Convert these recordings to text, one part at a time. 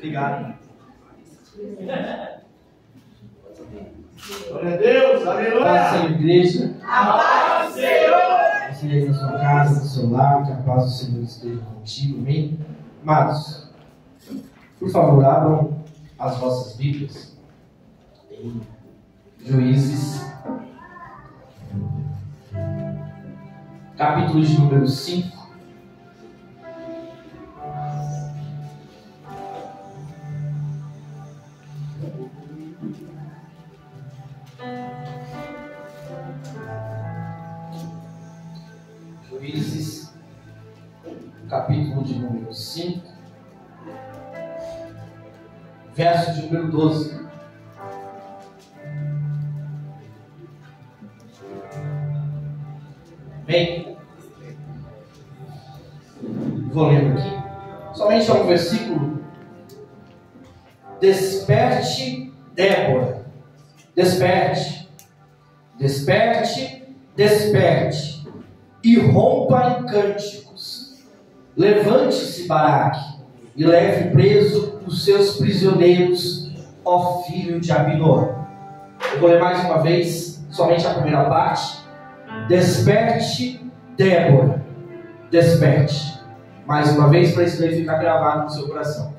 Obrigado. Glória a Deus, aleluia. Paz, Senhor, igreja. A paz, Senhor. Você aí na sua casa, no seu lar, que a paz do Senhor esteja contigo, amém? Amados, por favor, abram as vossas Bíblias em Juízes, capítulo de número 5. Juízes, capítulo de número 5, verso de número 12. Bem, vou lendo aqui. Somente ao versículo. Desperte, Débora. Desperte, desperte, desperte. E rompa em cânticos. Levante-se, Baraque, e leve preso os seus prisioneiros, ó filho de Abinor. Eu vou ler mais uma vez, somente a primeira parte. Desperte, Débora, desperte. Mais uma vez, para isso daí ficar gravado no seu coração.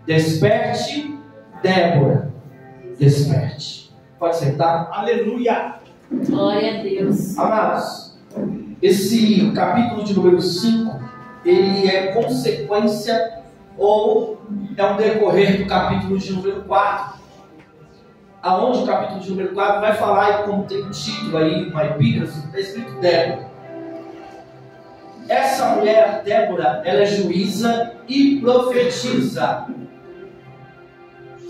Desperte, Débora, desperte. Pode sentar? Aleluia. Glória a Deus. Amados, esse capítulo de número 5, ele é consequência ou é um decorrer do capítulo de número 4. Aonde o capítulo de número 4 vai falar, como tem um título aí, uma epígrafe, está escrito Débora. Essa mulher, Débora, ela é juíza e profetiza.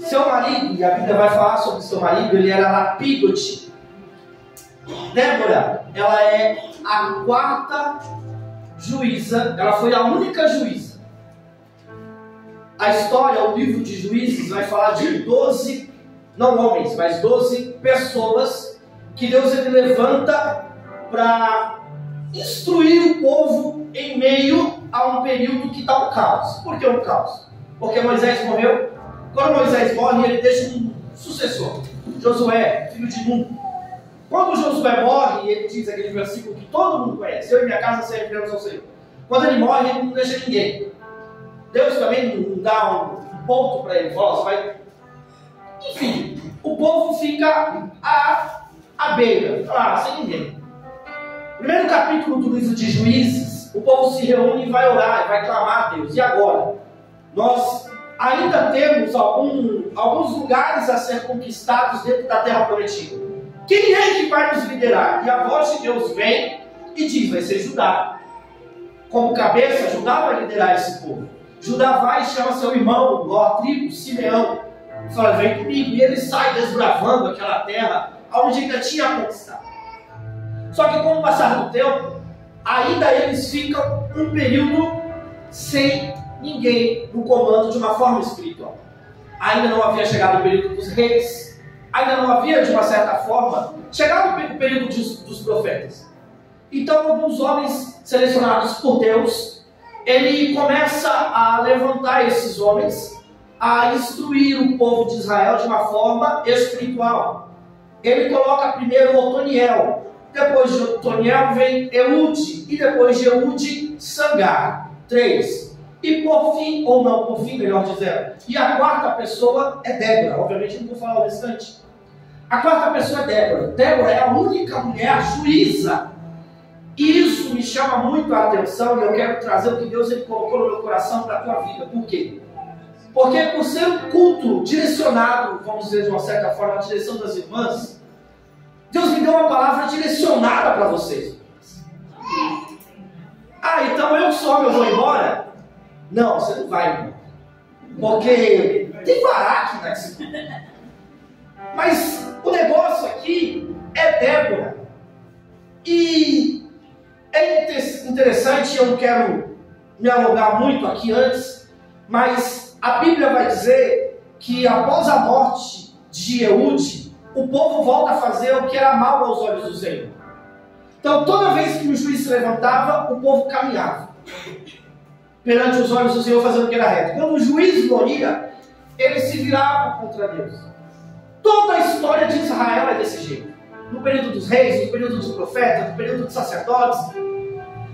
Seu marido, e a Bíblia vai falar sobre seu marido, ele era Lapidote. Débora, ela é a quarta juíza, ela foi a única juíza. A história, o livro de Juízes vai falar de 12, não homens, mas 12 pessoas que Deus ele levanta para instruir o povo em meio a um período que está um caos. Por que um caos? Porque Moisés morreu. Quando Moisés morre, ele deixa um sucessor, Josué, filho de Nun. Quando Josué morre, ele diz aquele versículo que todo mundo conhece: eu e minha casa serviremos ao Senhor. Quando ele morre, ele não deixa ninguém. Deus também não dá um ponto para ele, fala, vai. Enfim, o povo fica à beira, sem ninguém. Primeiro capítulo do livro de Juízes, o povo se reúne e vai orar, e vai clamar a Deus. E agora? Nós ainda temos alguns lugares a ser conquistados dentro da terra prometida. Quem é que vai nos liderar? E a voz de Deus vem e diz: vai ser Judá. Como cabeça, Judá vai liderar esse povo. Judá vai e chama seu irmão, a tribo, Simeão, e fala: vem comigo. E ele sai desbravando aquela terra onde ainda tinha conquistado. Só que com o passar do tempo, ainda eles ficam um período sem ninguém no comando de uma forma espiritual. Ainda não havia chegado o período dos reis, ainda não havia, de uma certa forma, chegado o período dos profetas. Então, alguns homens selecionados por Deus, ele começa a levantar esses homens, a instruir o povo de Israel de uma forma espiritual. Ele coloca primeiro Otoniel, depois de Otoniel vem Eude, e depois de Eude, Sangar. 3. E por fim, ou não, por fim, melhor dizendo, e a quarta pessoa é Débora. Obviamente não vou falar o restante. A quarta pessoa é Débora. Débora é a única mulher juíza. E isso me chama muito a atenção, e eu quero trazer o que Deus ele colocou no meu coração para a tua vida. Por quê? Porque por ser um culto direcionado, vamos dizer de uma certa forma, a direção das irmãs, Deus me deu uma palavra direcionada para vocês. Então eu vou embora? Não, você não vai embora. Porque tem Baraque nesse culto. Mas o negócio aqui é Débora. E é interessante, eu não quero me alongar muito aqui antes, mas a Bíblia vai dizer que após a morte de Eude, o povo volta a fazer o que era mal aos olhos do Senhor. Então toda vez que o juiz se levantava, o povo caminhava perante os olhos do Senhor, fazendo o que era reto. Quando o juiz morria, eles se viravam contra Deus. Toda a história de Israel é desse jeito. No período dos reis, no período dos profetas, no período dos sacerdotes.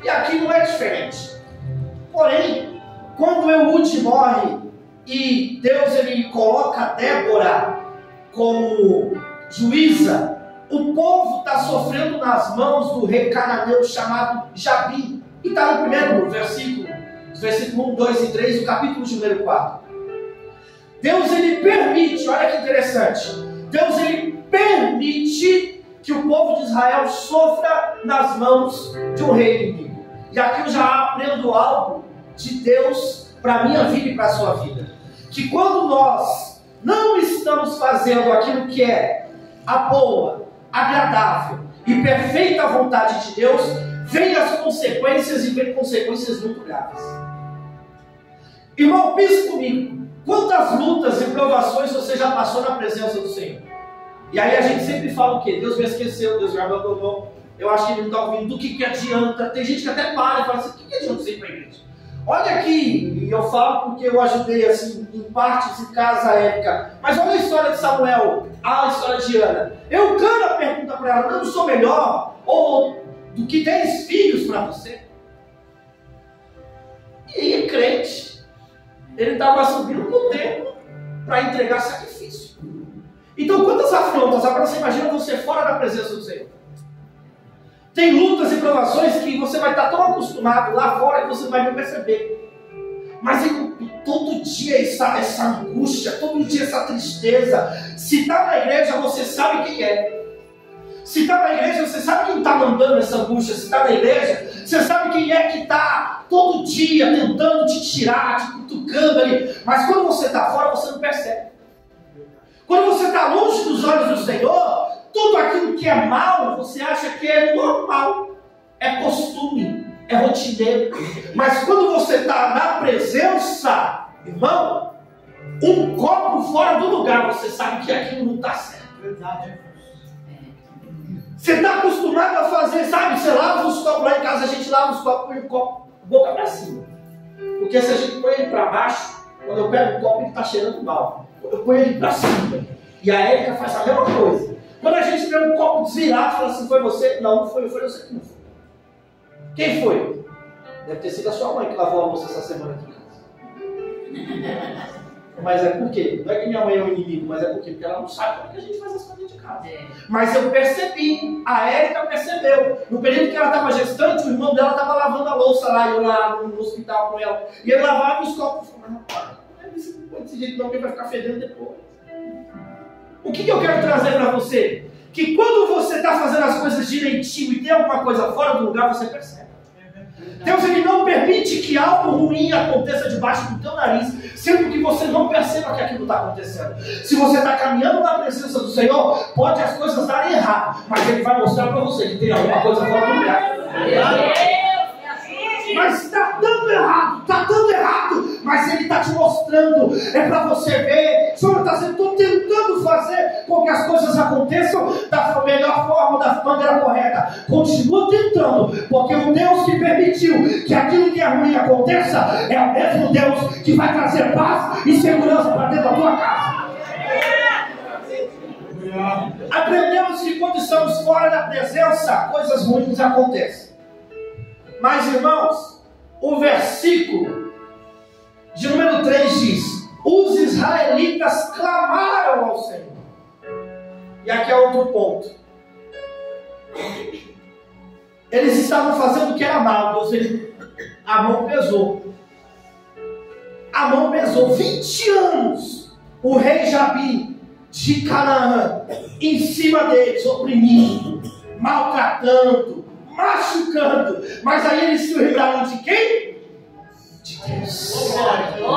E aqui não é diferente. Porém, quando Eude morre e Deus ele coloca Débora como juíza, o povo está sofrendo nas mãos do rei cananeu chamado Jabim. E está no primeiro versículo 1, 2 e 3, do capítulo de número 4. Deus ele permite, olha que interessante, Deus ele permite que o povo de Israel sofra nas mãos de um rei inimigo. E aqui eu já aprendo algo de Deus para a minha vida e para a sua vida. Que quando nós não estamos fazendo aquilo que é a boa, agradável e perfeita vontade de Deus, vem as consequências e vem consequências muito graves. Irmão, pense comigo. Quantas lutas e provações você já passou na presença do Senhor? E aí a gente sempre fala o quê? Deus me esqueceu, Deus me abandonou, eu acho que Ele não está ouvindo, do que adianta? Tem gente que até para e fala assim, o que adianta você ir para a igreja? Olha aqui, e eu falo porque eu ajudei assim, em partes em casa época, mas olha a história de Samuel, a história de Ana. Eucana pergunta para ela, eu não sou melhor ou do que 10 filhos para você? E é crente. Ele estava subindo no templo para entregar sacrifício. Então, quantas afrontas? Agora você imagina você fora da presença do Senhor. Tem lutas e provações que você vai estar tão acostumado lá fora que você não vai nem perceber. Mas todo dia essa angústia, todo dia essa tristeza. Se está na igreja, você sabe quem é. Se está na igreja, você sabe quem está mandando essa angústia. Se está na igreja, você sabe quem é que está todo dia tentando te tirar, te cutucando ali. Mas quando você está fora, você não percebe. Quando você está longe dos olhos do Senhor, tudo aquilo que é mal, você acha que é normal. É costume, é rotineiro. Mas quando você está na presença, irmão, um copo fora do lugar, você sabe que aquilo não está certo. Verdade. Você está acostumado a fazer, sabe? Você lava os copos lá em casa, a gente lava os copos, põe o copo boca para cima. Porque se a gente põe ele para baixo, quando eu pego o copo, ele está cheirando mal. Eu ponho ele para cima. E a Érica faz a mesma coisa. Quando a gente pega um copo desvirado, fala assim, foi você? Não, não foi você que não foi. Quem foi? Deve ter sido a sua mãe que lavou a louça essa semana aqui em casa. Mas é por quê? Não é que minha mãe é o inimigo, mas é por quê? Porque ela não sabe como é que a gente faz as coisas de casa. Mas eu percebi, a Érica percebeu. No período que ela estava gestante, o irmão dela estava lavando a louça lá, eu lá no hospital com ela. E ele lavava os copos. Eu falei, rapaz, não é desse jeito não, que vai ficar fedendo depois. O que eu quero trazer para você? Que quando você está fazendo as coisas direitinho e tem alguma coisa fora do lugar, você percebe. Deus ele não permite que algo ruim aconteça debaixo do teu nariz, sendo que você não perceba que aquilo está acontecendo. Se você está caminhando na presença do Senhor, pode as coisas darem errado, mas Ele vai mostrar para você que tem alguma coisa fora do lugar. Mas está dando errado, mas Ele está te mostrando, é para você ver. O Senhor está tentando fazer com que as coisas aconteçam da melhor forma, da maneira correta. Continua tentando, porque o Deus que permitiu que aquilo que é ruim aconteça é o mesmo Deus que vai trazer paz e segurança para dentro da tua casa. Aprendemos que quando estamos fora da presença, coisas ruins acontecem. Mas, irmãos, o versículo de número 3 diz: os israelitas clamaram ao Senhor. E aqui é outro ponto. Eles estavam fazendo o que era mal. A mão pesou. A mão pesou. 20 anos o rei Jabim de Canaã em cima deles, oprimindo, maltratando, machucando. Mas aí eles se lembraram de quem? De Deus.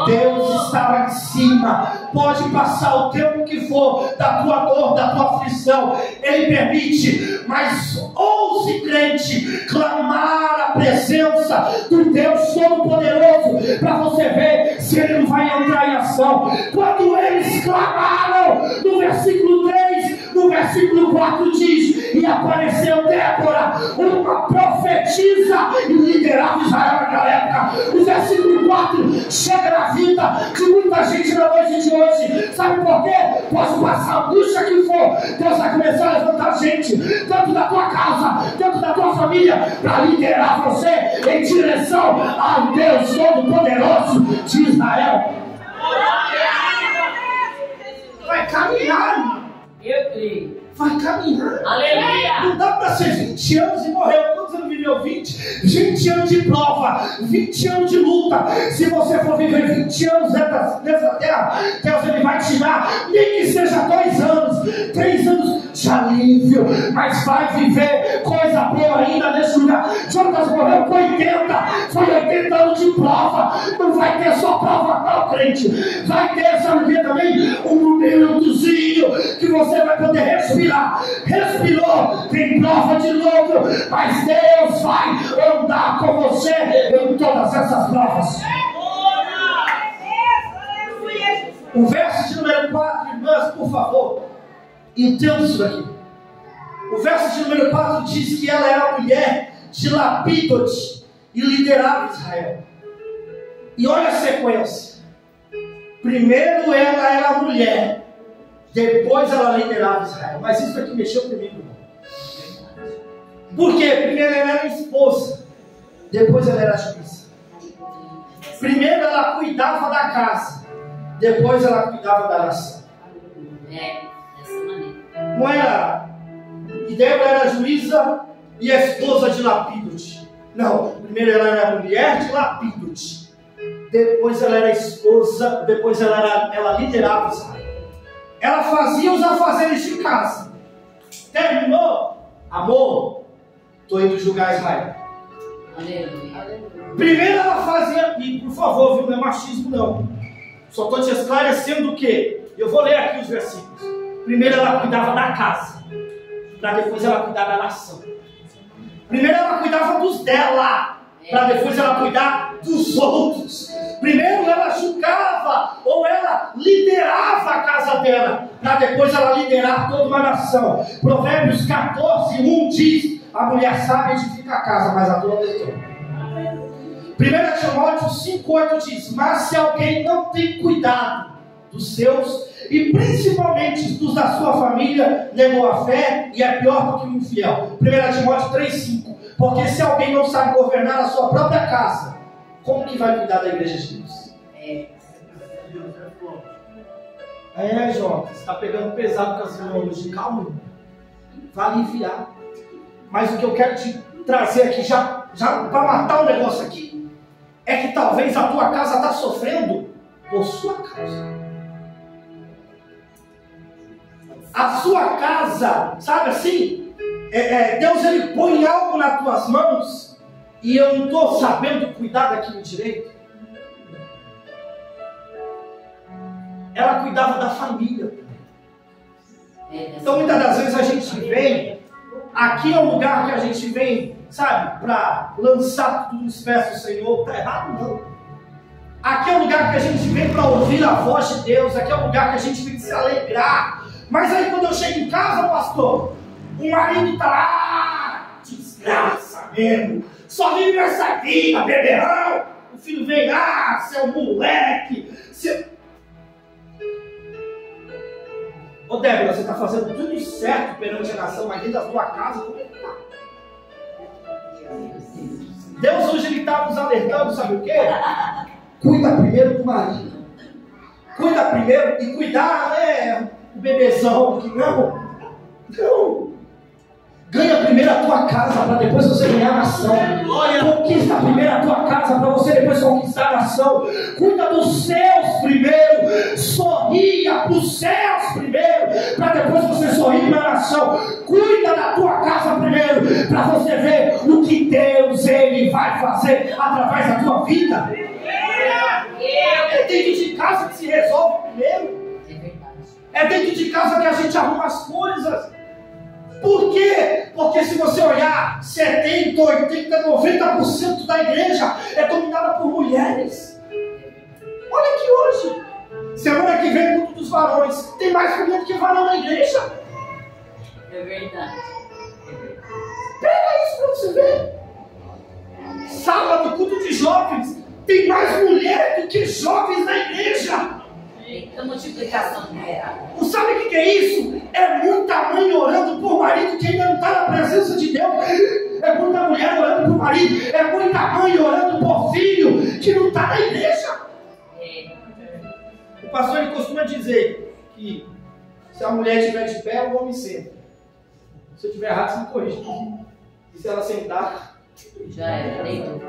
Deus está lá em cima. Pode passar o tempo que for da tua dor, da tua aflição, Ele permite. Mas ouse, crente, clamar a presença do Deus Todo-Poderoso, para você ver se Ele não vai entrar em ação. Quando eles clamaram, no versículo 3, no versículo 4 diz: e apareceu Débora, uma profetisa, e liderava Israel naquela época. O versículo 4 chega na vida de muita gente na noite de hoje. por quê? Posso passar a angústia que for, Deus vai começar a levantar gente, dentro da tua casa, dentro da tua família, para liderar você em direção ao Deus Todo-Poderoso de Israel. Vai caminhar, irmão. Eu creio. Vai caminhar. Aleluia. Não dá para ser 20 anos e morreu. Quantos anos viveu? 20 anos de prova, 20 anos de luta. Se você for viver 20 anos nessa terra, Deus ele vai te dar, nem que seja 2 anos, 3 anos de alívio, mas vai viver coisa boa ainda nesse lugar. Jonas morreu com 80, foi 80 anos de prova. Não vai ter só prova não, crente. Vai ter, sabe o que também? Um momentozinho que você vai poder respirar. Respirou, tem prova de novo, mas Deus vai andar com você em todas essas provas. O verso de número 4, irmãs, por favor, entenda isso daqui. O verso de número 4 diz que ela era mulher de Lapidote e liderava Israel. E olha a sequência. Primeiro ela era mulher, depois ela liderava Israel. Mas isso aqui mexeu comigo, irmão. Por quê? Primeiro ela era esposa, depois ela era juíza. Primeiro ela cuidava da casa, depois ela cuidava da nação. Dessa maneira. Não era? E Débora era juíza e a esposa de Lapidote. Não, primeiro ela era mulher de Lapidote, depois ela era esposa, depois ela liderava Israel. Ela fazia os afazeres de casa. Terminou? Amor, estou indo julgar Israel. Aleluia. Primeiro ela fazia, e por favor, viu, não é machismo não. Só estou te esclarecendo o quê? Eu vou ler aqui os versículos. Primeiro ela cuidava da casa, para depois ela cuidar da nação. Primeiro ela cuidava dos dela, para depois ela cuidar dos outros. Primeiro ela julgava ou ela liderava a casa dela, para depois ela liderar toda uma nação. Provérbios 14:1 diz: a mulher sábia edifica a casa, mas a tola destrói. 1 Timóteo 5:8 diz: mas se alguém não tem cuidado dos seus, e principalmente dos da sua família, negou a fé e é pior do que o infiel. 1 Timóteo 3:5: porque se alguém não sabe governar a sua própria casa, como que vai cuidar da igreja de Deus? João, você está pegando pesado com as irmãs. Calma, vai aliviar. Mas o que eu quero te trazer aqui, já para matar o negócio aqui, é que talvez a tua casa está sofrendo por sua causa. A sua casa, sabe assim? Deus ele põe algo nas tuas mãos e eu não estou sabendo cuidar daquilo direito. Ela cuidava da família. Então muitas das vezes a gente vem, aqui é o lugar que a gente vem, sabe, para lançar tudo nos pés do Senhor. Está errado não. Aqui é o lugar que a gente vem para ouvir a voz de Deus. Aqui é o lugar que a gente vem se alegrar. Mas aí quando eu chego em casa, pastor, o marido está lá, desgraça mesmo, só vive essa vida, beberrão. O filho vem, seu moleque, Ô Débora, você está fazendo tudo certo perante a nação, mas dentro da sua casa, como é que está? Deus hoje ele está nos alertando, sabe o quê? Cuida primeiro do marido. Cuida primeiro, e cuidar não é o bebezão, que não. Ganha primeiro a tua casa, para depois você ganhar a nação. Conquista primeiro a tua casa, para você depois conquistar a nação. Cuida dos seus primeiro. Sorria para os seus primeiro, para depois você sorrir para a nação. Cuida da tua casa primeiro, para você ver o que Deus ele vai fazer através da tua vida. É dentro de casa que se resolve primeiro. É dentro de casa que a gente arruma as coisas. Por quê? Porque se você olhar 70, 80, 90% da igreja é dominada por mulheres. Olha aqui hoje. Semana que vem, culto dos varões. Tem mais mulher do que varão na igreja. É verdade. Pega isso para você ver. Sábado, culto de jovens. Tem mais mulher do que jovens na igreja. Eita multiplicação numerável. Não sabe o que é isso? É muita mãe orando por marido que ainda não está na presença de Deus. É muita mulher orando por marido. É muita mãe orando por filho que não está na igreja. O pastor ele costuma dizer que se a mulher estiver de pé, o homem senta. Se eu estiver errado, você me corrige. E se ela sentar, Já era, deitou.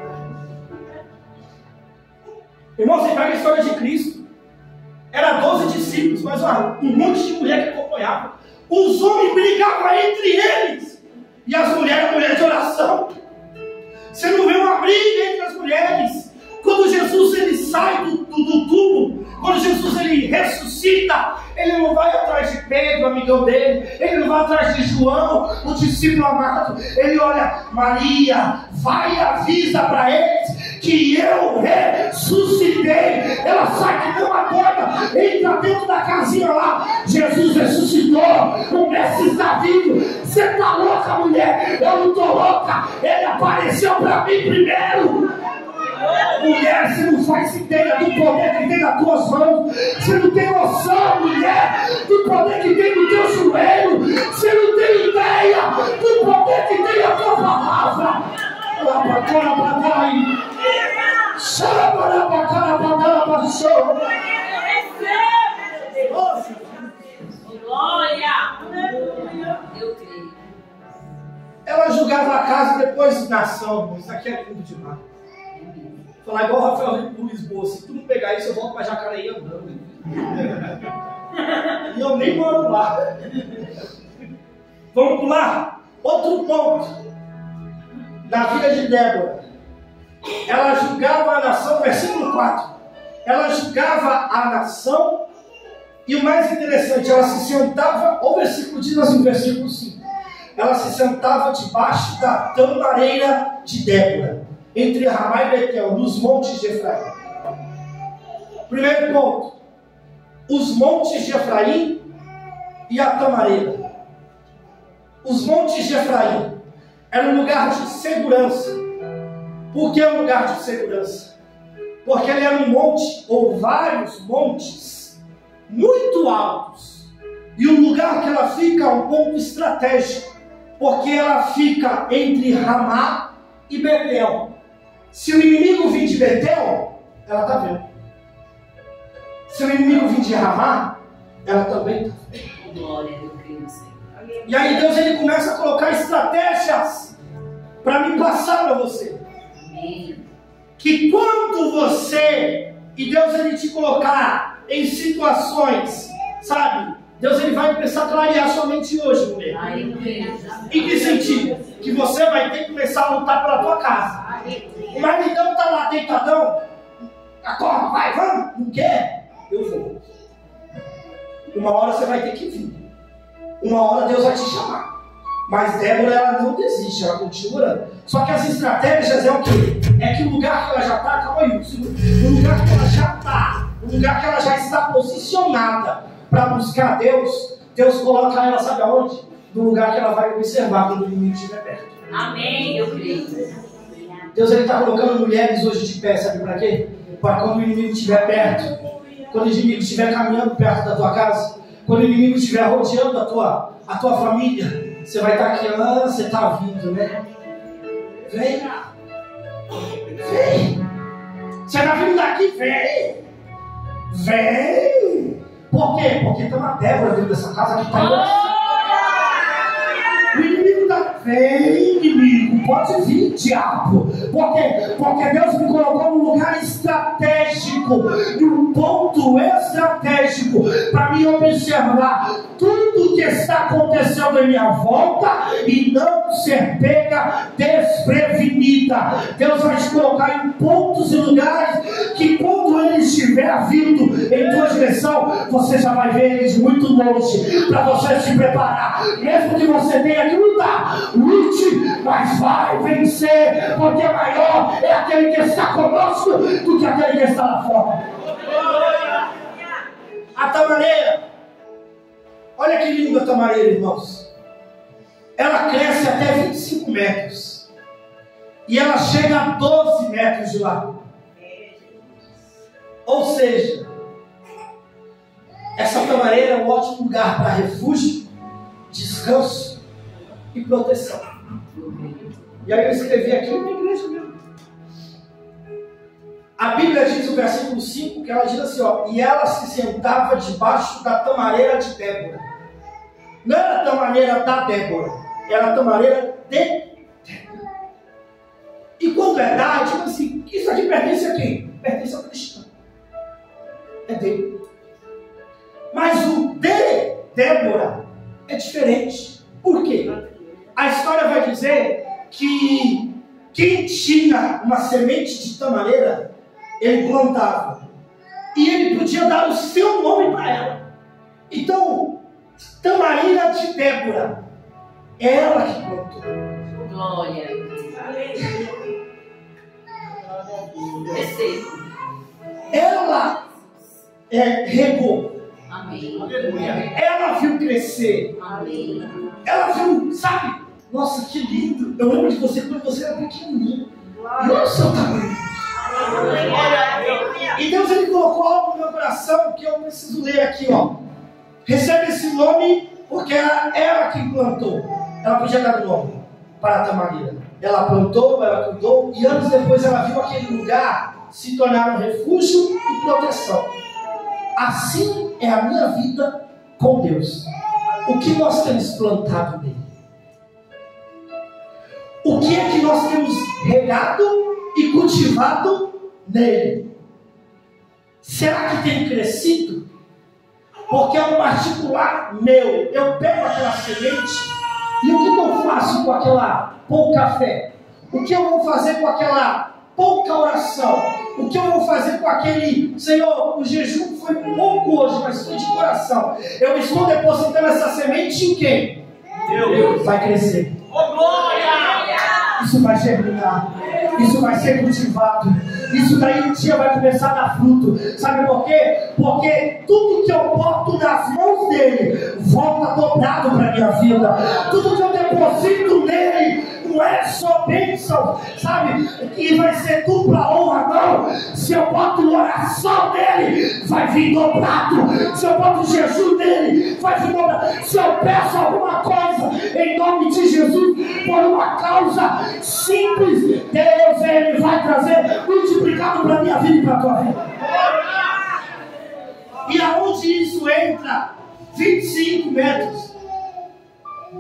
irmão, você pega a história de Cristo. Era 12 discípulos, mas um monte de mulher que acompanhava. Os homens brigavam entre eles. E as mulheres, mulheres de oração. Você não vê uma briga entre as mulheres. Quando Jesus ele sai do túmulo, quando Jesus ele ressuscita, ele não vai atrás de Pedro, amigão dele, ele não vai atrás de João, o discípulo amado. Ele olha, Maria, vai e avisa para eles que eu ressuscitei. Ela sai que nem uma doida, entra dentro da casinha lá. Jesus ressuscitou, o Mestre está vivo. Você está louca, mulher? Eu não estou louca. Ele apareceu para mim primeiro. Mulher, você não faz ideia do poder que tem nas tuas mãos. Você não tem noção, mulher, do poder que tem no teu joelho. Você não tem ideia do poder que tem a tua palavra. Glória! Eu creio. Ela julgava a casa depois de nação. Isso aqui é tudo demais. Falar igual o Rafael Luiz Boa, se tu não pegar isso, eu volto para Jacareí andando. E eu nem moro lá. Vamos pular? Outro ponto. Na vida de Débora. Ela julgava a nação, versículo 4. Ela julgava a nação. E o mais interessante, ela se sentava, ou o versículo diz assim, versículo 5. Ela se sentava debaixo da tamareira de Débora, entre Ramá e Betel, nos montes de Efraim. Primeiro ponto, os montes de Efraim e a tamareira. Os montes de Efraim era um lugar de segurança. Por que um lugar de segurança? Porque ele era um monte, ou vários montes, muito altos. E o lugar que ela fica é um ponto estratégico, porque ela fica entre Ramá e Betel. Se o inimigo vir de Betel, ela está vendo. Se o inimigo vir de Ramá, ela também está vendo. Glória, eu creio, Senhor. E aí Deus ele começa a colocar estratégias para me passar para você. Amém. Que quando você, e Deus ele te colocar em situações, sabe? Deus ele vai começar a clarear sua mente hoje, mulher. Ai, eu creio. Em que sentido? Que você vai ter que começar a lutar pela tua casa. O maridão está lá deitadão. Acorda, vai, vamos. Não quer? Eu vou. Uma hora você vai ter que vir. Uma hora Deus vai te chamar. Mas Débora, ela não desiste, ela continua orando. Só que as estratégias é o quê? É que o lugar que ela já está, calma aí, o lugar que ela já está, o lugar que ela já está posicionada para buscar Deus, Deus coloca ela, sabe aonde? No lugar que ela vai observar quando o inimigo estiver perto. Amém, eu creio. Deus está colocando mulheres hoje de pé, sabe para quê? Para quando o inimigo estiver perto, quando o inimigo estiver caminhando perto da tua casa, quando o inimigo estiver rodeando a tua família, você vai estar aqui, você está vindo, né? Vem! Vem! Você está vindo daqui, vem! Vem! Por quê? Porque tem uma Débora dentro dessa casa que está em o inimigo está... Vem, inimigo, pode vir, diabo. Por quê? Porque Deus me colocou num lugar estratégico, num ponto estratégico, para me observar tudo que está acontecendo em minha volta e não ser pega desprevenida. Deus vai te colocar em pontos e lugares que quando ele estiver vindo em tua direção, você já vai ver eles muito longe, para você se preparar. Mesmo que você tenha que lutar, lute, mas vai vencer, porque maior é aquele que está conosco do que aquele que está lá fora. A tamareira, olha que linda a tamareira, irmãos. Ela cresce até 25 metros e ela chega a 12 metros de largura. Ou seja, Essa tamareira é um ótimo lugar para refúgio, descanso e proteção. E aí eu escrevi aqui na igreja mesmo. A Bíblia diz no versículo 5 que ela diz assim, ó, e ela se sentava debaixo da tamareira de Débora. Não era a tamareira da Débora, era a tamareira de Débora. E quando é da, tipo assim, isso aqui pertence a quem? Pertence ao cristão. É dele. Mas o de Débora é diferente. Por quê? A história vai dizer que quem tinha uma semente de tamareira, ele plantava. E ele podia dar o seu nome para ela. Então, tamareira de Débora, é ela que plantou. Glória. Recebo. Ela regou. Amém. Ela viu crescer. Amém. Ela viu, sabe? Nossa, que lindo. Eu lembro de você quando você era pequenininho. E olha o seu tamanho. E Deus, ele colocou algo no meu coração que eu preciso ler aqui, ó. Recebe esse nome porque era ela que plantou. Ela podia dar o nome para a tamareira. Ela plantou, ela cuidou, e anos depois ela viu aquele lugar se tornar um refúgio e proteção. Assim é a minha vida com Deus. O que nós temos plantado nele? O que é que nós temos regado e cultivado nele? Será que tem crescido? Porque é um particular meu. Eu pego aquela semente e o que eu faço com aquela pouca fé? O que eu vou fazer com aquela pouca oração? O que eu vou fazer com aquele, Senhor, o jejum foi pouco hoje, mas foi de coração. Eu estou depositando essa semente em quem? Deus. Vai crescer. Oh, glória! Isso vai germinar. Isso vai ser cultivado. Isso daí um dia vai começar a dar fruto. Sabe por quê? Porque tudo que eu boto nas mãos dele volta dobrado para a minha vida. Tudo que eu deposito nele não é só bênção, sabe? E vai ser tudo para honra, não. Se eu boto oração nele, vai vir dobrado. Se eu boto jejum nele, vai vir dobrado. Se eu peço alguma coisa em nome de Jesus, por uma causa simples, Deus, ele vai trazer multiplicado para a minha vida e para a tua vida. E aonde isso entra? 25 metros.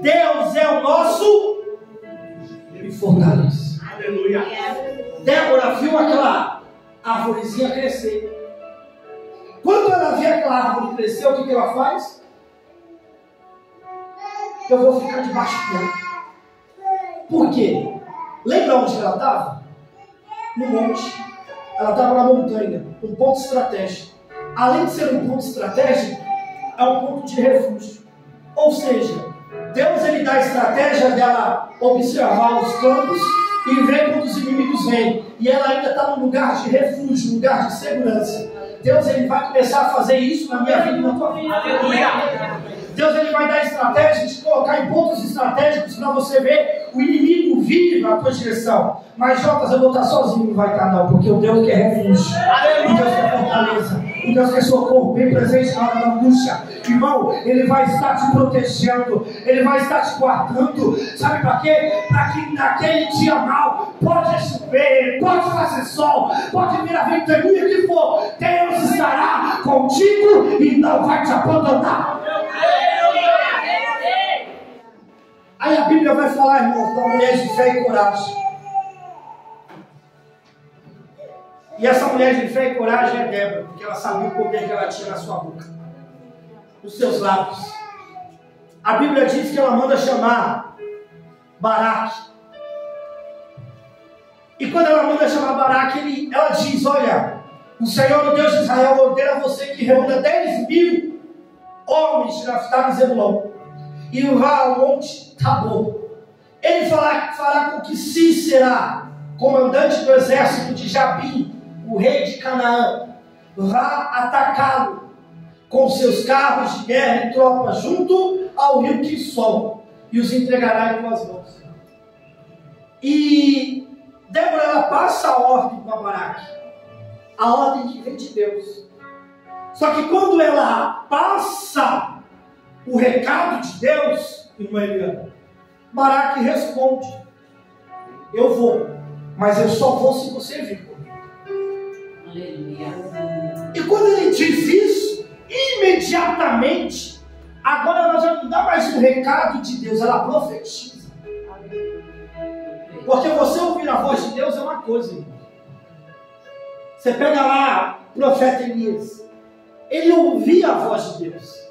Deus é o nosso fortaleza. Aleluia. Débora viu aquela árvorezinha crescer. Quando ela vê aquela árvore crescer, o que ela faz? Eu vou ficar debaixo dela. Por quê? Lembra onde ela estava? No monte. Ela estava na montanha, um ponto estratégico. Além de ser um ponto estratégico, é um ponto de refúgio. Ou seja, Deus, ele dá a estratégia dela observar os campos e ver quando os inimigos vêm. E ela ainda está num lugar de refúgio, um lugar de segurança. Deus, ele vai começar a fazer isso na minha vida e na tua vida. Aleluia. Deus, ele vai dar estratégia de colocar em pontos estratégicos para você ver o inimigo vir na tua direção. Mas, Jotas, eu vou estar sozinho, não vai estar não, porque o Deus quer refúgio. Aleluia. O Deus quer fortaleza. O Deus quer socorro, bem presente na hora da angústia. Irmão, ele vai estar te protegendo, ele vai estar te guardando. Sabe para quê? Para que naquele dia mal pode chover, pode fazer sol, pode vir a ventania que for, Deus estará contigo e não vai te abandonar. Aí a Bíblia vai falar, irmãos, da mulher de fé e coragem. E essa mulher de fé e coragem é Débora, porque ela sabia o poder que ela tinha na sua boca, nos seus lábios. A Bíblia diz que ela manda chamar Baraque. E quando ela manda chamar Baraque, ela diz: olha, o Senhor, o Deus de Israel, ordena a você que reúna 10.000 homens de Naftali e Zebulon e vá ao monte Tabor. Ele fará com que Sísera, comandante do exército de Jabim, o rei de Canaã, vá atacá-lo com seus carros de guerra e tropas junto ao rio Quissol e os entregará em tuas mãos. E Débora, ela passa a ordem para Baraque, a ordem que vem de Deus. Só que quando ela passa o recado de Deus, irmã Eliana, Baraque responde: eu vou, mas eu só vou se você vir comigo. Aleluia. E quando ele diz isso, imediatamente, agora ela já não dá mais um recado de Deus, ela profetiza. Porque você ouvir a voz de Deus é uma coisa, irmão. Você pega lá o profeta Elias, ele ouvia a voz de Deus,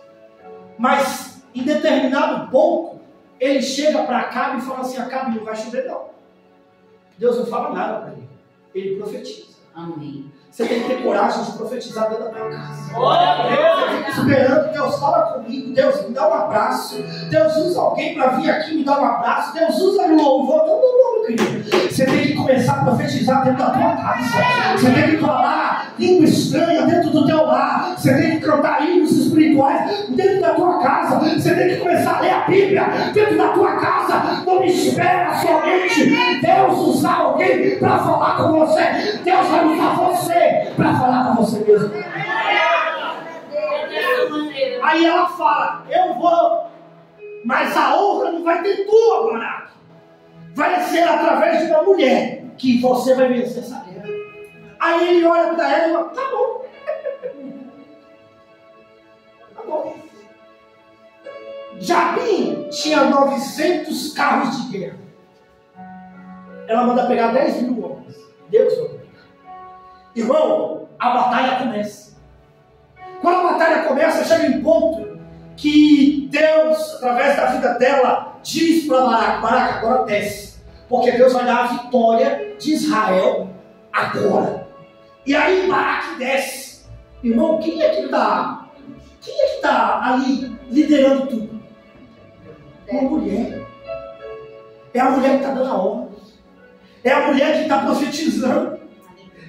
mas em determinado ponto, ele chega para Acabe e fala assim: Acabe, não vai chover não. Deus não fala nada para ele profetiza. Amém. Você tem que ter coragem de profetizar dentro da tua casa. Glória a Deus. Eu fico esperando, Deus fala comigo, Deus me dá um abraço, Deus usa alguém para vir aqui me dar um abraço, Deus usa louvor. Não, meu querido. Você tem que começar a profetizar dentro da tua casa. Você tem que falar língua estranha dentro do teu lar. Você tem que cantar hinos espirituais dentro da tua casa. Você tem que começar a ler a Bíblia dentro da tua casa. Não espera somente Deus usar alguém para falar com você. Deus vai usar você para falar com você mesmo. Aí ela fala: eu vou, mas a honra não vai ter tua, Baraque. Vai ser através de uma mulher que você vai vencer essa guerra. Aí ele olha para ela e fala: tá bom. Tá bom. Jabim tinha 900 carros de guerra. Ela manda pegar 10 mil homens. Deus vai pegar. Irmão, a batalha começa. Quando a batalha começa, chega em ponto que Deus, através da vida dela, diz para Baraque: Baraque, agora desce, porque Deus vai dar a vitória de Israel agora. E aí Baraque desce. Irmão, quem é que está ali liderando tudo? Uma mulher. É a mulher que está dando a ordem. É a mulher que está profetizando.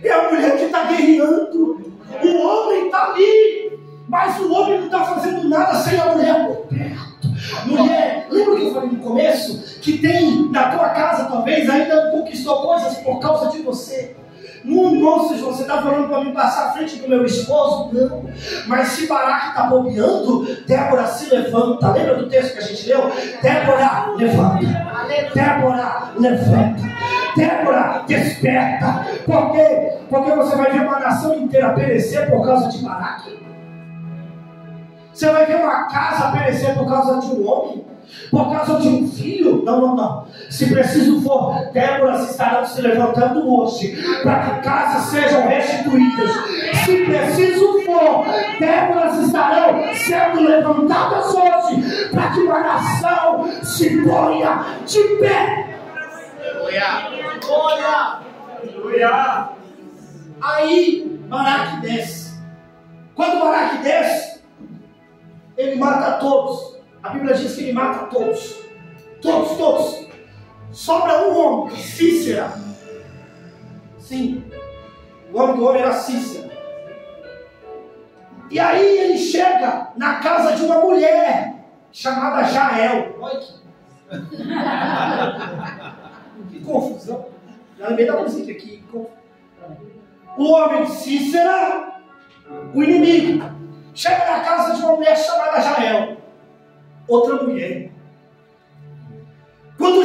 É a mulher que está guerreando. O homem está ali, mas o homem não está fazendo nada sem a mulher por perto. Mulher, lembra que eu falei no começo? Que tem na tua casa, talvez, ainda não conquistou coisas por causa de você. Não, se você está falando para mim passar à frente do meu esposo, não. Mas se Baraque está bobeando, Débora se levanta. Lembra do texto que a gente leu? Débora levanta. Débora levanta. Débora desperta. Por quê? Porque você vai ver uma nação inteira perecer por causa de Baraque. Você vai ver uma casa perecer por causa de um homem. Por causa de um filho? Não. Se preciso for, Débora estarão se levantando hoje para que casas sejam restituídas. Se preciso for, Déboras estarão sendo levantadas hoje para que uma nação se ponha de pé. Aleluia. Aí Baraque desce. Quando Baraque desce, ele mata todos. A Bíblia diz que ele mata todos. Todos. Sobra um homem, Cícera. Sim, o nome do homem era Cícera. E aí ele chega na casa de uma mulher chamada Jael. Olha que confusão. Já lembrei da música aqui. O homem Cícera, o inimigo, chega na casa de uma mulher chamada Jael. Outra mulher. Quando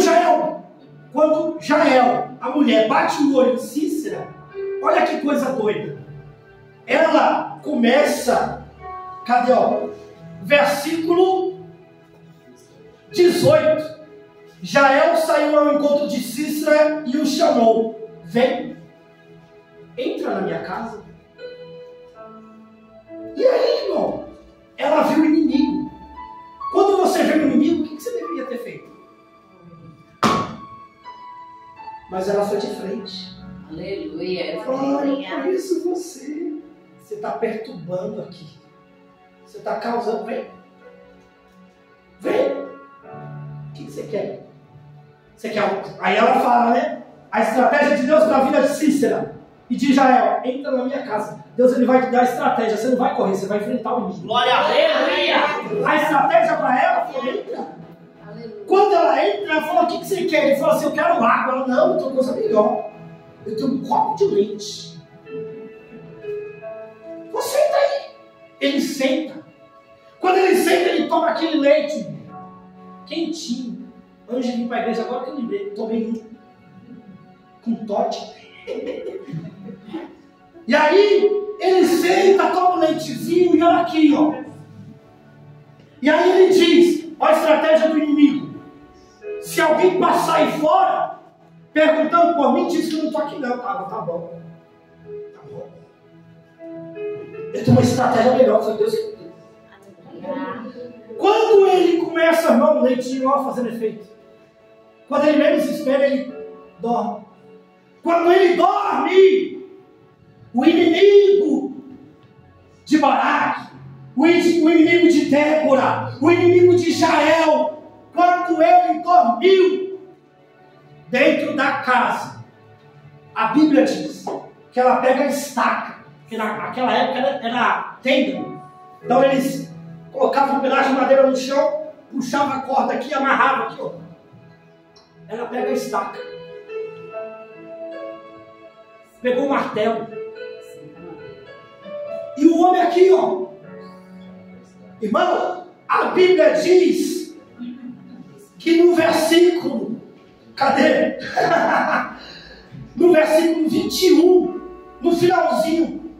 Jael, a mulher, bate o olho em Cícera, olha que coisa doida. Ela começa, cadê, versículo 18. Jael saiu ao encontro de Cícera e o chamou: vem, entra na minha casa. E aí, irmão, ela viu o inimigo. Quando você vê o inimigo, o que você deveria ter feito? Mas ela foi de frente. Aleluia. Olha, por isso você está perturbando aqui. Você está causando. Vem. O que você quer? Você quer? Aí ela fala, né? A estratégia de Deus para a vida de Cícera e de Jael: entra na minha casa. Deus, ele vai te dar a estratégia. Você não vai correr, você vai enfrentar o inimigo. Glória a Deus. A estratégia para ela foi: entra. Quando ela entra, ela fala: o que você quer? Ele fala assim: eu quero água. Ela: não, eu tenho coisa melhor. Eu tenho um copo de leite. Você está aí. ele senta. Quando ele senta, ele toma aquele leite quentinho. Antes de vir para a igreja, agora que eu lembrei, tomei um com Totti. E aí, ele senta, toma um leitezinho e olha aqui, ó. E aí ele diz, olha a estratégia do inimigo. Se alguém passar aí fora, perguntando por mim, diz que eu não estou aqui não. Tá bom. Ele tem uma estratégia melhor, foi Deus que deu. Quando ele começa, irmão, o leitinho ó, fazendo efeito. Quando ele menos espera, ele dorme. Quando ele dorme, o inimigo de Baraque, o inimigo de Débora, o inimigo de Israel, quando ele dormiu dentro da casa, a Bíblia diz que ela pega a estaca, que naquela época era tenda. Então eles colocavam um pedaço de madeira no chão, puxava a corda aqui e amarrava aqui, ó. Ela pega a estaca. Pegou o martelo. E o homem aqui, ó. Irmão, a Bíblia diz que no versículo, cadê? No versículo 21, no finalzinho,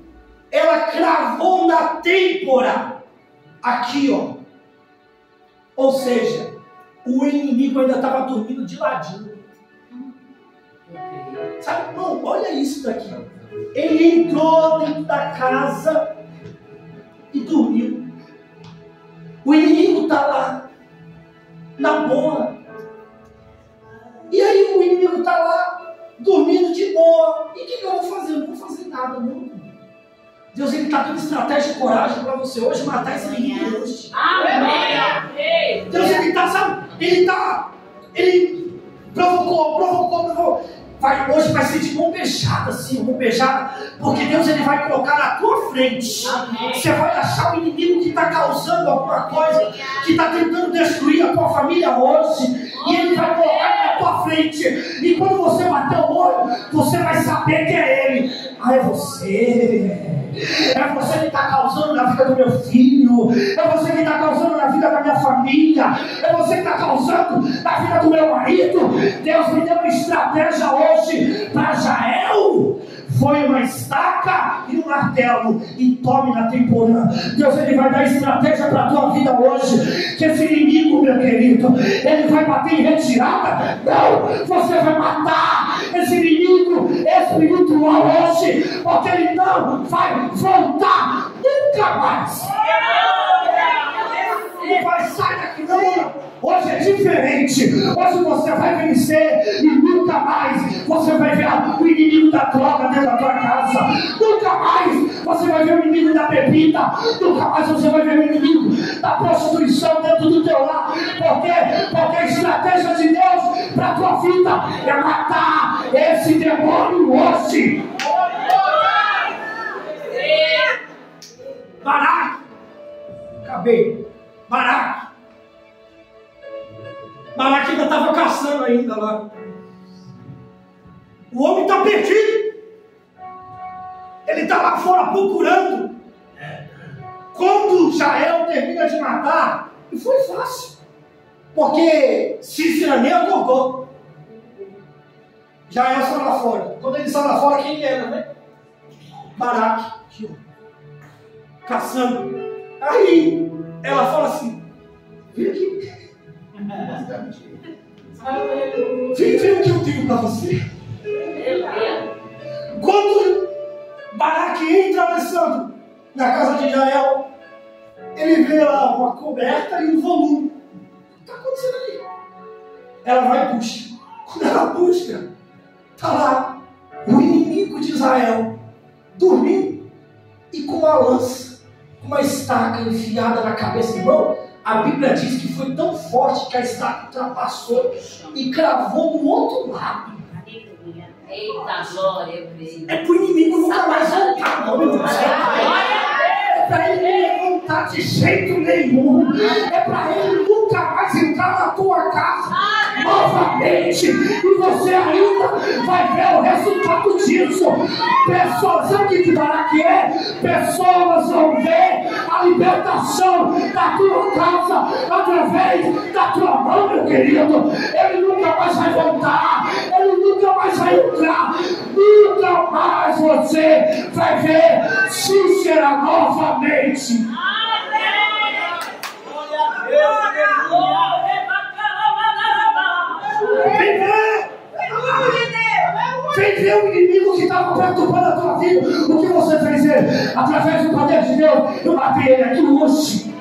ela cravou na têmpora, aqui, ó. Ou seja, o inimigo ainda estava dormindo de ladinho. Sabe, irmão, olha isso daqui. Ele entrou dentro da casa e dormiu. O inimigo está lá, na boa. E aí o inimigo está lá, dormindo de boa. E o que eu vou fazer? Eu não vou fazer nada, não. Deus, ele está dando estratégia e coragem para você hoje matar esse inimigo hoje. Amém. Deus, ele está, sabe? Ele provocou. Hoje vai ser de mão beijada, assim, mão beijada, porque Deus ele vai colocar na tua frente. Amém. Você vai achar o inimigo que está causando alguma coisa, que está tentando destruir a tua família hoje, e ele vai colocar na tua frente. E quando você bater o olho, você vai saber que é ele. Ah, é você. É você que está causando na vida do meu filho. É você que está causando na vida da minha família. É você que está causando na vida do meu marido. Deus me deu uma estratégia hoje para Jael. Foi uma estaca e um martelo. E tome na temporã. Deus ele vai dar estratégia para a tua vida hoje. Que esse inimigo, meu querido, ele vai bater em retirada. Não, você vai matar esse inimigo espiritual hoje. Porque ele não vai voltar nunca mais. Não vai sair daqui não. Hoje é diferente. Hoje você vai vencer e nunca mais você vai ver o inimigo da droga dentro da tua casa. Nunca mais você vai ver o inimigo da bebida. Nunca mais você vai ver o inimigo da prostituição dentro do teu lar. Por quê? Porque a estratégia de Deus para a tua vida é matar esse demônio hoje. Baraque. Acabei. Baraque ainda estava caçando ainda lá. O homem está perdido. Ele está lá fora procurando. Quando Jael termina de matar, e foi fácil. Porque Cícera nem acordou. Jael saiu lá fora. Quando ele saiu lá fora, quem era, né? Baraque. Caçando. Aí ela fala assim: vem aqui. Vem o que eu tenho para você. Quando Baraque entra, Alessandro, na casa de Jael, ele vê lá uma coberta e um volume. O que está acontecendo ali? Ela vai e puxa. Quando ela busca, está lá o inimigo de Israel dormindo e com uma lança, com uma estaca enfiada na cabeça. Irmão, a Bíblia diz que foi tão forte que a estaca ultrapassou e cravou do outro lado. Eita, glória, eu creio. É para o inimigo nunca mais voltar, não, meu Deus. É para ele não voltar de jeito nenhum. É para ele nunca mais entrar na tua casa. novamente. E você ainda vai ver o resultado disso. Pessoas, sabe o que Baraque é? Pessoas vão ver a libertação da tua casa através da tua mão, meu querido. Ele nunca mais vai voltar. Ele nunca mais vai entrar. Nunca mais você vai ver Cícera novamente. Vem ver o inimigo que estava perturbando a tua vida. O que você fez ele? Através do poder de Deus, eu matei ele aqui hoje.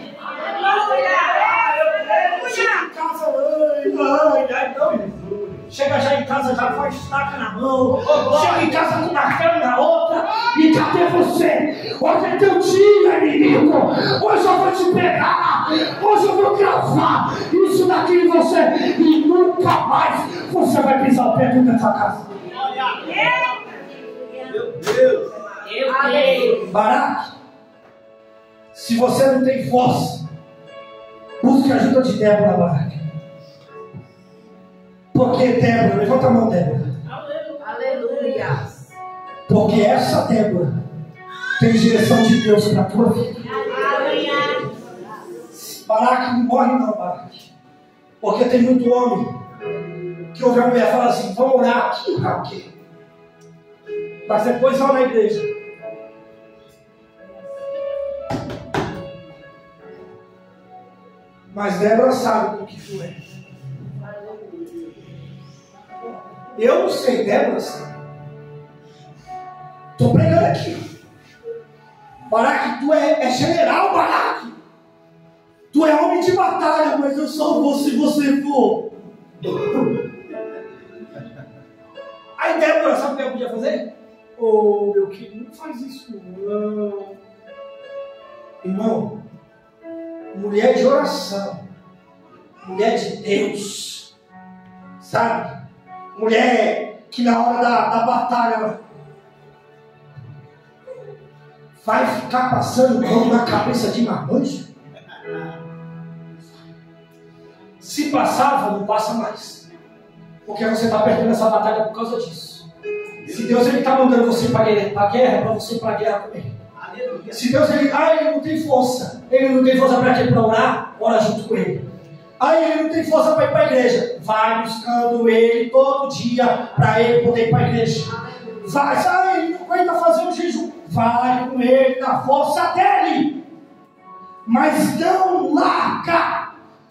Chega já em casa já com a estaca na mão. Chega em casa com o martelo na outra. E cadê você? Hoje é teu dia, inimigo. Hoje eu vou te pegar. Hoje eu vou gravar isso daqui em você. E nunca mais você vai pisar o pé dentro dessa casa. Meu Deus. Baraque, se você não tem força, busque a ajuda de Débora, Baraque. Porque Débora, levanta a mão, Débora. Aleluia. Porque essa Débora tem direção de Deus para a tua vida. Baraque, não morre não, Baraque. Porque tem muito homem que ouve a mulher falar assim: vamos orar aqui, orar aqui. Mas depois vão na igreja. Mas Débora sabe com que tu é. Eu não sei, Débora sabe. Estou pregando aqui. Baraque, tu é general, Baraque. Tu é homem de batalha, mas eu só vou se você for. Aí Débora, sabe o que eu podia fazer? Oh, meu querido, não faz isso não. Irmão, mulher de oração, mulher de Deus, sabe? Mulher que na hora da batalha vai ficar passando mão na cabeça de marmanjo. Se passava, não passa mais. Porque você está perdendo essa batalha por causa disso. Se Deus está mandando você para a guerra, é para você ir para a guerra com ele. Se Deus ele não tem força. Ele não tem força para quê? Para orar? Ora junto com ele. Ele não tem força para ir para a igreja. Vai buscando ele todo dia para ele poder ir para a igreja. Vai, ele não aguenta fazer um jejum. Vai com ele na força dele. Mas não larga.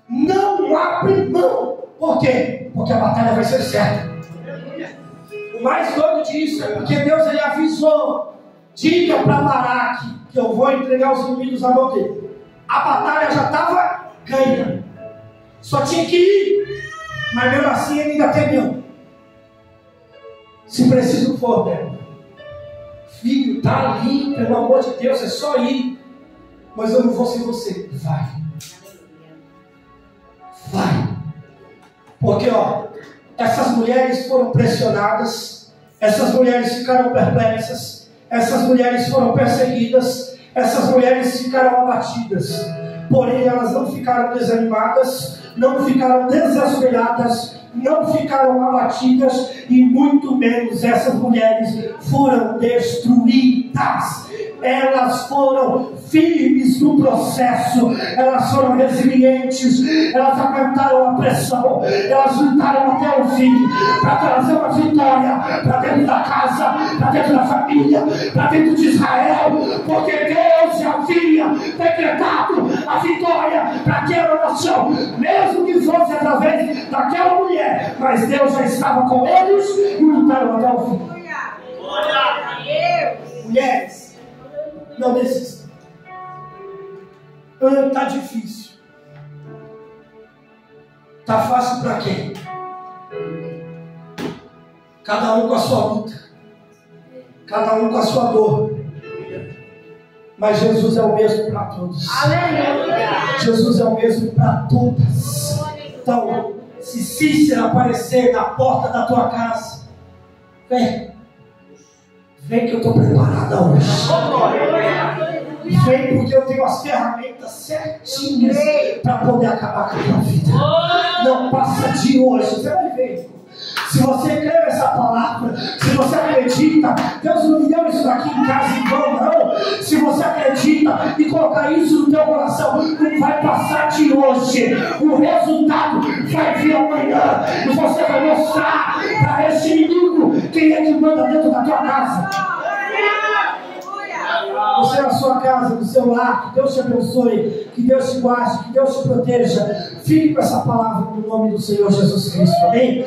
Não abre mão. Por quê? Porque a batalha vai ser certa. O mais doido disso é porque Deus ele avisou: diga para Baraque que eu vou entregar os inimigos na mão dele. A batalha já estava ganha. Só tinha que ir. Mas mesmo assim ele ainda temeu. Se preciso for, Débora. Filho, tá ali, pelo amor de Deus, é só ir. Mas eu não vou sem você. Vai. Vai. Porque, essas mulheres foram pressionadas, essas mulheres ficaram perplexas, essas mulheres foram perseguidas, essas mulheres ficaram abatidas. Porém, elas não ficaram desanimadas, não ficaram desesperadas, não ficaram abatidas e muito menos essas mulheres foram destruídas. Elas foram firmes no processo, elas foram resilientes, elas aguentaram a pressão, elas lutaram até o fim para trazer uma vitória para dentro da casa, para dentro da família, para dentro de Israel, porque Deus já havia decretado a vitória para aquela nação, mesmo que fosse através daquela mulher, mas Deus já estava com eles e lutaram até o fim. Mulheres, não desistam. Está difícil. Está fácil para quem? Cada um com a sua luta, cada um com a sua dor. Mas Jesus é o mesmo para todos. Aleluia. Jesus é o mesmo para todas. Então, se Cícera aparecer na porta da tua casa, vem que eu estou preparada hoje. Vem porque eu tenho as ferramentas certinhas para poder acabar com a tua vida. não passa de hoje. Você vai ver. Se você crê nessa palavra, se você acredita, Deus não me deu isso aqui em casa em vão, não. Se você acredita e colocar isso no teu coração, não vai passar de hoje. O resultado vai vir amanhã. E você vai mostrar para esse inimigo quem é que manda dentro da tua casa. Você na sua casa, no seu lar, que Deus te abençoe, que Deus te guarde, que Deus te proteja. Fique com essa palavra no nome do Senhor Jesus Cristo, amém?